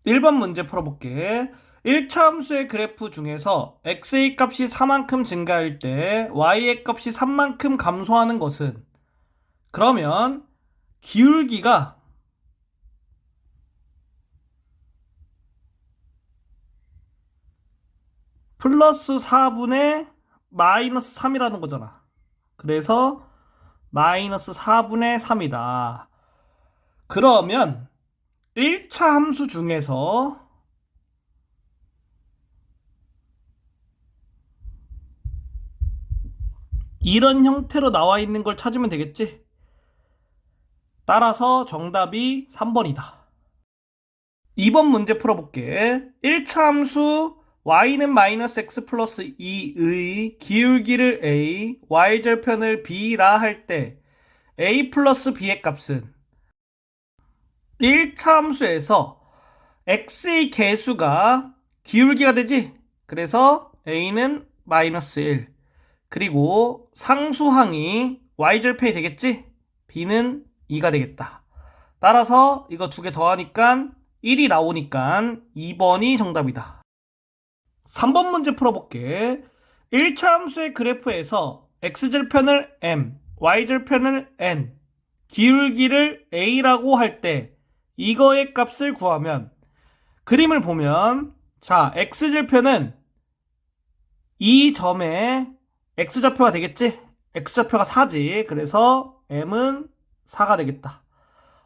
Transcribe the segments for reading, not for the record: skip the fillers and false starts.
1번 문제 풀어볼게. 1차 함수의 그래프 중에서 x의 값이 4만큼 증가할 때 y의 값이 3만큼 감소하는 것은, 그러면 기울기가 플러스 4분의 마이너스 3이라는 거잖아. 그래서 마이너스 4분의 3이다. 그러면 1차 함수 중에서 이런 형태로 나와 있는 걸 찾으면 되겠지? 따라서 정답이 3번이다. 2번 문제 풀어볼게. 1차 함수 y는 마이너스 x 플러스 2의 기울기를 a, y절편을 b라 할 때 a 플러스 b의 값은 1차 함수에서 x의 개수가 기울기가 되지? 그래서 a는 마이너스 1, 그리고 상수항이 y절편이 되겠지? b는 2가 되겠다. 따라서 이거 두 개 더하니까 1이 나오니까 2번이 정답이다. 3번 문제 풀어볼게. 1차 함수의 그래프에서 x절편을 m, y절편을 n, 기울기를 a라고 할 때 이거의 값을 구하면, 그림을 보면 자, x절편은 이 점에 x좌표가 되겠지? x좌표가 4지. 그래서 m은 4가 되겠다.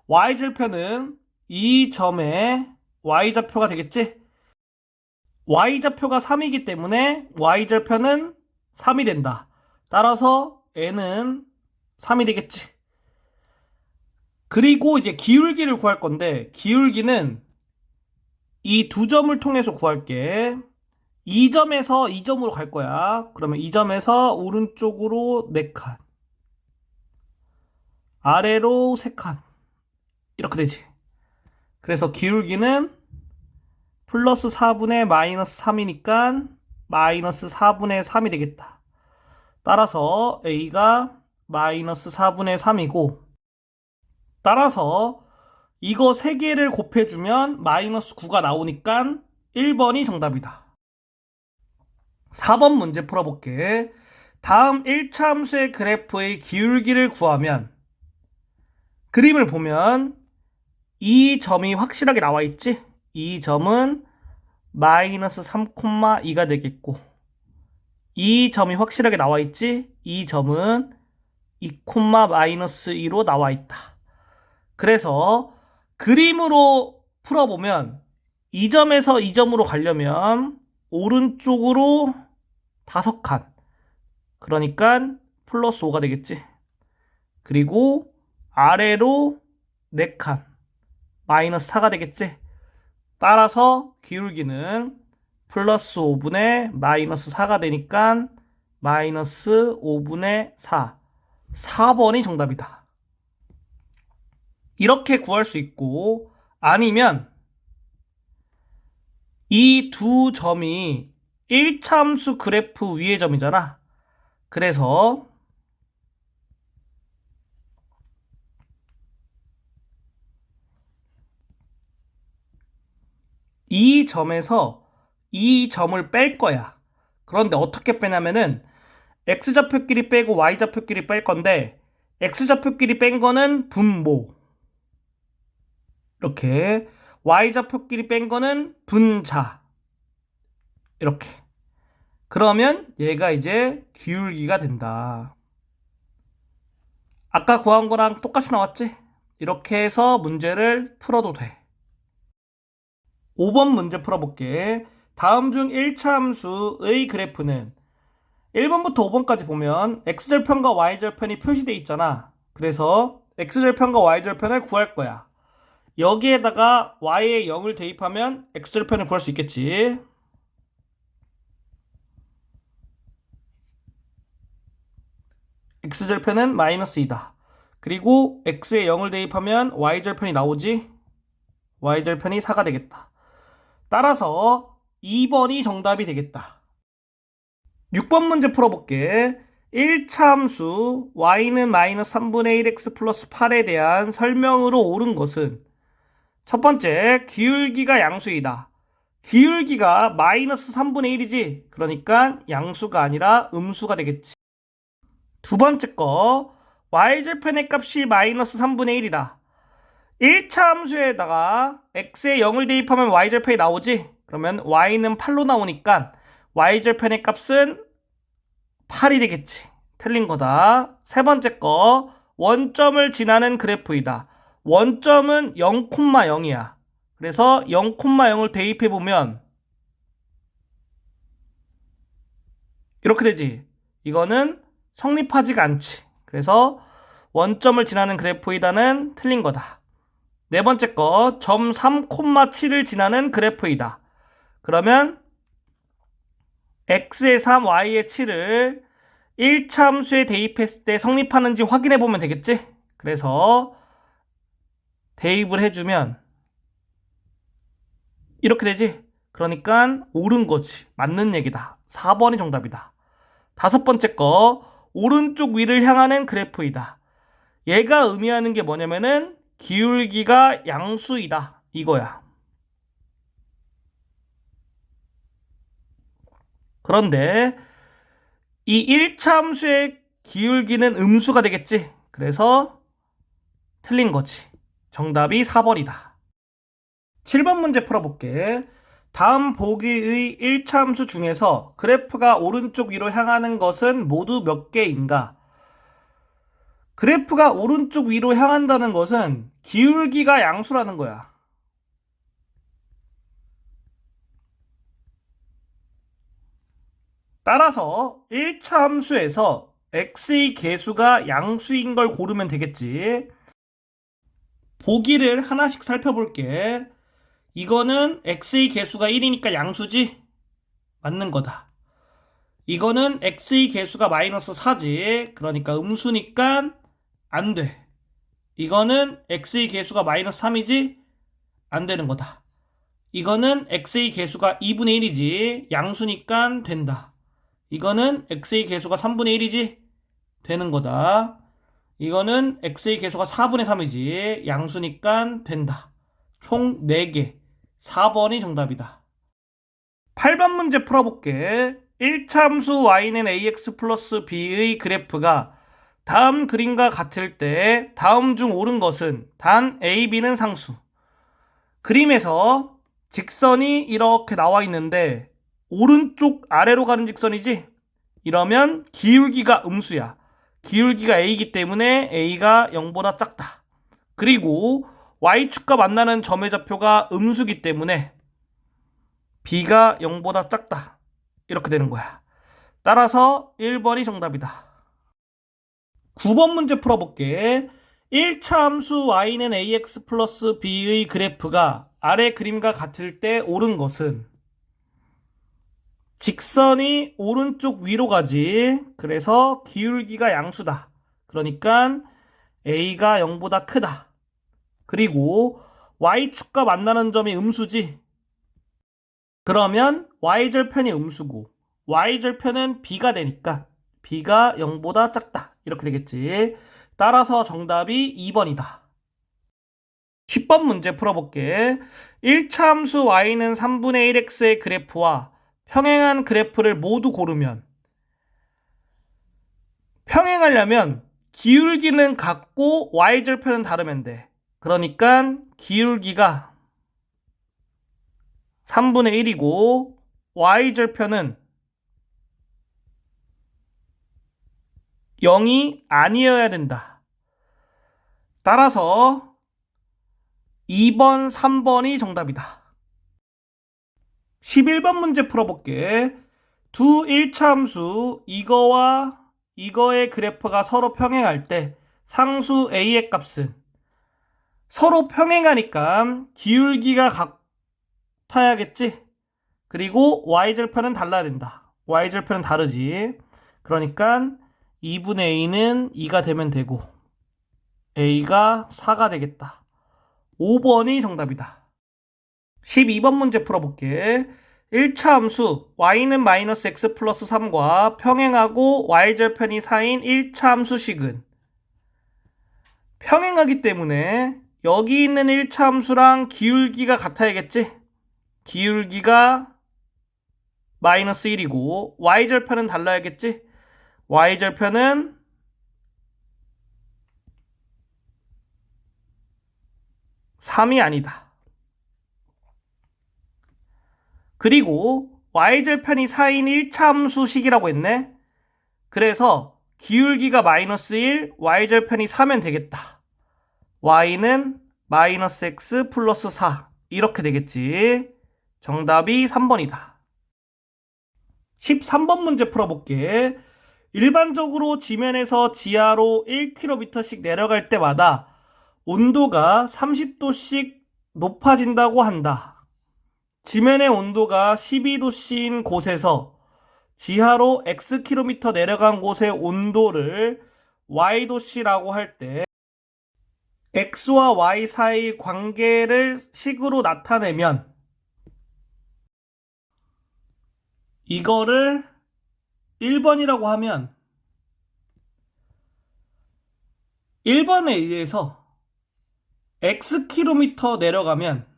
y절편은 이 점에 y좌표가 되겠지? y좌표가 3이기 때문에 y절편은 3이 된다. 따라서 n은 3이 되겠지. 그리고 이제 기울기를 구할 건데, 기울기는 이 두 점을 통해서 구할게. 이 점에서 이 점으로 갈 거야. 그러면 이 점에서 오른쪽으로 4칸, 아래로 3칸, 이렇게 되지. 그래서 기울기는 플러스 4분의 마이너스 3이니까 마이너스 4분의 3이 되겠다. 따라서 a가 마이너스 4분의 3이고, 따라서 이거 3개를 곱해주면 마이너스 9가 나오니까 1번이 정답이다. 4번 문제 풀어볼게. 다음 1차 함수의 그래프의 기울기를 구하면, 그림을 보면 이 점이 확실하게 나와 있지? 이 점은 마이너스 3,2가 되겠고, 이 점이 확실하게 나와 있지? 이 점은 2, 마이너스 2로 나와 있다. 그래서 그림으로 풀어보면 이 점에서 이 점으로 가려면 오른쪽으로 5칸, 그러니까 플러스 5가 되겠지. 그리고 아래로 4칸, 마이너스 4가 되겠지. 따라서 기울기는 플러스 5분의 마이너스 4가 되니까 마이너스 5분의 4, 4번이 정답이다. 이렇게 구할 수 있고, 아니면 이 두 점이 1차 함수 그래프 위의 점이잖아. 그래서 이 점에서 이 점을 뺄 거야. 그런데 어떻게 빼냐면은 x좌표끼리 빼고 y좌표끼리 뺄 건데, x좌표끼리 뺀 거는 분모, 이렇게, y좌표끼리 뺀 거는 분자, 이렇게. 그러면 얘가 이제 기울기가 된다. 아까 구한 거랑 똑같이 나왔지? 이렇게 해서 문제를 풀어도 돼. 5번 문제 풀어볼게. 다음 중 1차 함수의 그래프는, 1번부터 5번까지 보면 x절편과 y절편이 표시되어 있잖아. 그래서 x절편과 y절편을 구할 거야. 여기에다가 y의 0을 대입하면 x절편을 구할 수 있겠지. x절편은 마이너스 2다. 그리고 x에 0을 대입하면 y절편이 나오지. y절편이 4가 되겠다. 따라서 2번이 정답이 되겠다. 6번 문제 풀어볼게. 1차 함수 y는 마이너스 3분의 1x 플러스 8에 대한 설명으로 옳은 것은, 첫 번째, 기울기가 양수이다. 기울기가 마이너스 3분의 1이지. 그러니까 양수가 아니라 음수가 되겠지. 두 번째 거, y절편의 값이 마이너스 3분의 1이다. 1차 함수에다가 x에 0을 대입하면 y절편이 나오지? 그러면 y는 8로 나오니까 y절편의 값은 8이 되겠지. 틀린 거다. 세 번째 거, 원점을 지나는 그래프이다. 원점은 0,0이야. 그래서 0,0을 대입해보면 이렇게 되지. 이거는 성립하지가 않지. 그래서 원점을 지나는 그래프이다는 틀린 거다. 네 번째 거, 점 3,7을 지나는 그래프이다. 그러면 x의 3, y의 7을 1차 함수에 대입했을 때 성립하는지 확인해 보면 되겠지? 그래서 대입을 해주면 이렇게 되지? 그러니까 옳은 거지. 맞는 얘기다. 4번이 정답이다. 다섯 번째 거, 오른쪽 위를 향하는 그래프이다. 얘가 의미하는 게 뭐냐면은 기울기가 양수이다. 이거야. 그런데 이 1차 함수의 기울기는 음수가 되겠지? 그래서 틀린 거지. 정답이 4번이다. 7번 문제 풀어볼게. 다음 보기의 1차 함수 중에서 그래프가 오른쪽 위로 향하는 것은 모두 몇 개인가? 그래프가 오른쪽 위로 향한다는 것은 기울기가 양수라는 거야. 따라서 1차 함수에서 x의 계수가 양수인 걸 고르면 되겠지. 보기를 하나씩 살펴볼게. 이거는 x의 계수가 1이니까 양수지? 맞는 거다. 이거는 x의 계수가 마이너스 4지. 그러니까 음수니까 안 돼. 이거는 x의 계수가 마이너스 3이지? 안 되는 거다. 이거는 x의 계수가 2분의 1이지. 양수니까 된다. 이거는 x의 계수가 3분의 1이지? 되는 거다. 이거는 x의 계수가 4분의 3이지. 양수니까 된다. 총 4개. 4번이 정답이다. 8번 문제 풀어볼게. 1차 함수 y는 ax 플러스 b의 그래프가 다음 그림과 같을 때 다음 중 옳은 것은 단 a, b는 상수. 그림에서 직선이 이렇게 나와 있는데 오른쪽 아래로 가는 직선이지? 이러면 기울기가 음수야. 기울기가 a이기 때문에 a가 0보다 작다. 그리고 y축과 만나는 점의 좌표가 음수기 때문에 b가 0보다 작다. 이렇게 되는 거야. 따라서 1번이 정답이다. 9번 문제 풀어볼게. 1차 함수 y는 ax 플러스 b의 그래프가 아래 그림과 같을 때 옳은 것은 직선이 오른쪽 위로 가지. 그래서 기울기가 양수다. 그러니까 a가 0보다 크다. 그리고 y축과 만나는 점이 음수지. 그러면 y절편이 음수고 y절편은 b가 되니까 b가 0보다 작다. 이렇게 되겠지. 따라서 정답이 2번이다. 10번 문제 풀어볼게. 1차 함수 y는 3분의 1x의 그래프와 평행한 그래프를 모두 고르면 평행하려면 기울기는 같고 y절편은 다르면 돼. 그러니까 기울기가 3분의 1이고 y절편은 0이 아니어야 된다. 따라서 2번, 3번이 정답이다. 11번 문제 풀어볼게. 두 1차 함수 이거와 이거의 그래프가 서로 평행할 때 상수 a의 값은 서로 평행하니까 기울기가 같아야겠지? 그리고 y절편은 달라야 된다. y절편은 다르지. 그러니까 2분의 a는 2가 되면 되고 a가 4가 되겠다. 5번이 정답이다. 12번 문제 풀어볼게. 1차 함수 y는 마이너스 x 플러스 3과 평행하고 y절편이 4인 1차 함수식은 평행하기 때문에 여기 있는 1차 함수랑 기울기가 같아야겠지? 기울기가 마이너스 1이고 y절편은 달라야겠지? y절편은 3이 아니다. 그리고 y절편이 4인 1차 함수식이라고 했네. 그래서 기울기가 마이너스 1, y절편이 4면 되겠다. y는 마이너스 x 플러스 4 이렇게 되겠지. 정답이 3번이다. 13번 문제 풀어볼게. 일반적으로 지면에서 지하로 1km씩 내려갈 때마다 온도가 30도씩 높아진다고 한다. 지면의 온도가 12도씨인 곳에서 지하로 xkm 내려간 곳의 온도를 y도씨라고 할 때 x와 y 사이 관계를 식으로 나타내면 이거를 1번이라고 하면 1번에 의해서 xkm 내려가면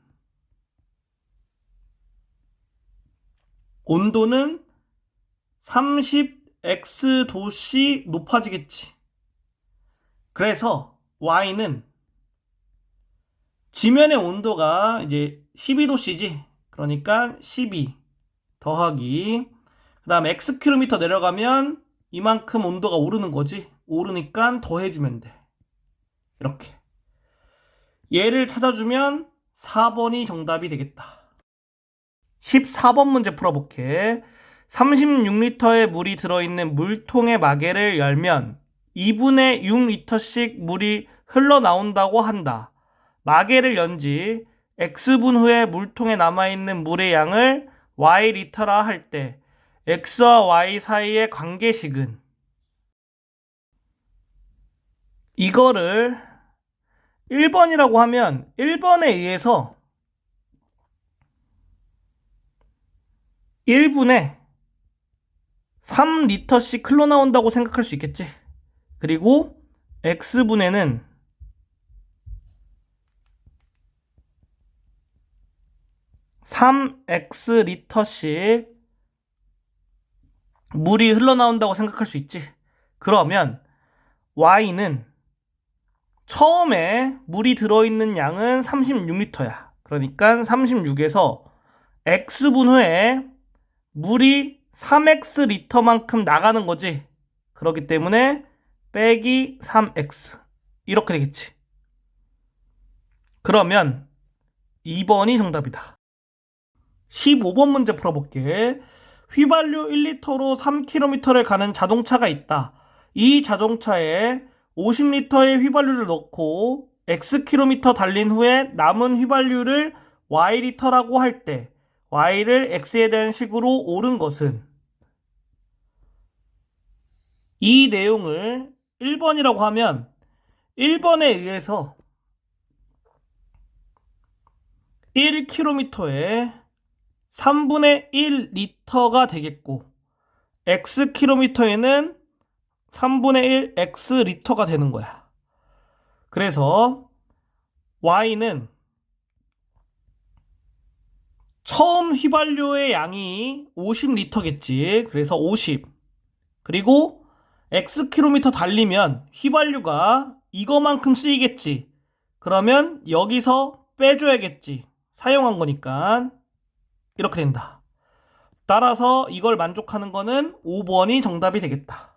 온도는 30x도씨 높아지겠지. 그래서 y는 지면의 온도가 이제 12도씨지. 그러니까 12 더하기 그 다음 xkm 내려가면 이만큼 온도가 오르는 거지. 오르니까 더해주면 돼. 이렇게. 얘를 찾아주면 4번이 정답이 되겠다. 14번 문제 풀어볼게. 36리터의 물이 들어있는 물통의 마개를 열면 2분의 6리터씩 물이 흘러나온다고 한다. 마개를 연 지 x분 후에 물통에 남아있는 물의 양을 y리터라 할 때 x와 y 사이의 관계식은 이거를 1번이라고 하면 1번에 의해서 1분에 3리터씩 흘러나온다고 생각할 수 있겠지. 그리고 x분에는 3x리터씩 물이 흘러나온다고 생각할 수 있지. 그러면 y는 처음에 물이 들어있는 양은 36리터야. 그러니까 36에서 x분 후에 물이 3x리터만큼 나가는 거지. 그렇기 때문에 빼기 3x 이렇게 되겠지. 그러면 2번이 정답이다. 15번 문제 풀어볼게. 휘발유 1리터로 3km를 가는 자동차가 있다. 이 자동차에 50리터의 휘발유를 넣고 xkm 달린 후에 남은 휘발유를 y리터라고 할 때 y를 x에 대한 식으로 옳은 것은 이 내용을 1번이라고 하면 1번에 의해서 1km에 3분의 1리터가 되겠고 xkm에는 3분의 1 x리터가 되는 거야. 그래서 y는 처음 휘발유의 양이 50리터겠지. 그래서 50. 그리고 xkm 달리면 휘발유가 이거만큼 쓰이겠지. 그러면 여기서 빼줘야겠지. 사용한 거니까. 이렇게 된다. 따라서 이걸 만족하는 거는 5번이 정답이 되겠다.